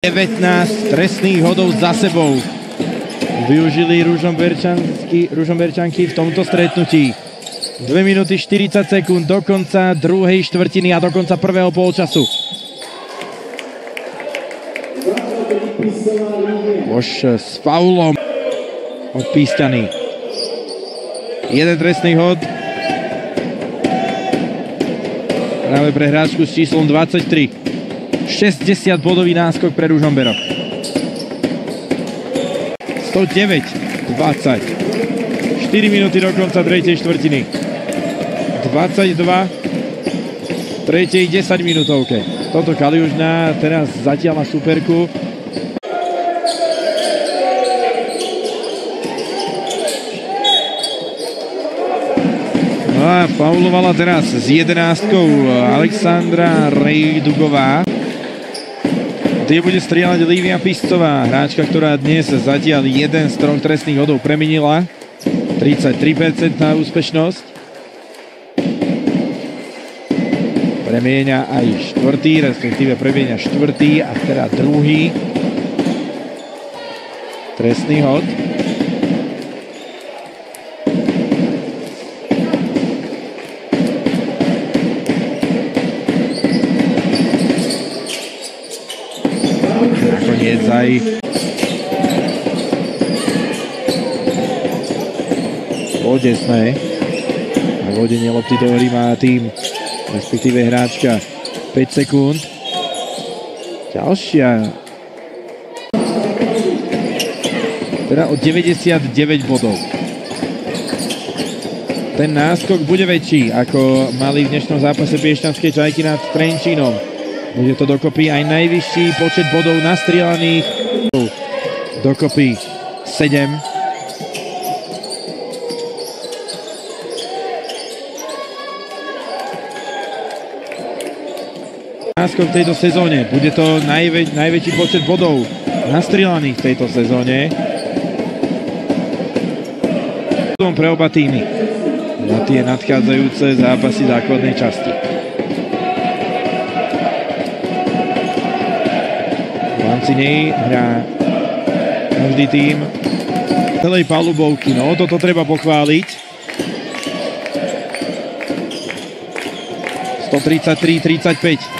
19 trestných hodov za sebou využili Ružomberčanky v tomto stretnutí. 2 minúty 40 sekúnd do konca druhej štvrtiny a do konca prvého polčasu. Bož s faulom odpískaný. Jeden trestný hod práve pre hráčku s číslom 23. 60-bodový náskok pre Ružomberok. 109-20. 4 minúty do konca tretej štvrtiny. 22 tretej 10 minútovke. Toto Kaliužná teraz zatiaľ na superku. No a faulovala teraz s 11-kou Alexandra Rejdugová. Tie bude strieľať Lívia Pistová, hráčka, ktorá dnes zatiaľ jeden z 3 trestných hodov premenila. 33% úspešnosť. Premieňa aj štvrtý, respektíve premieňa štvrtý a teda druhý trestný hod. Nakoniec aj Vodesné. A vodenie lopty do hry má tým, respektíve hráčka 5 sekúnd. Ďalšia. Teda o 99 bodov. Ten náskok bude väčší, ako mali v dnešnom zápase Piešťanskej Čajky nad Trenčínom. Bude to dokopy aj najvyšší počet bodov nastrieľaných. Dokopy 7. Náskok v tejto sezóne. Bude to najväčší počet bodov nastrieľaných v tejto sezóne. Pre oba týmy na tie nadchádzajúce zápasy základnej časti. V rámci nej hrá každý tým celej palubovky. No, toto treba pochváliť. 133-35.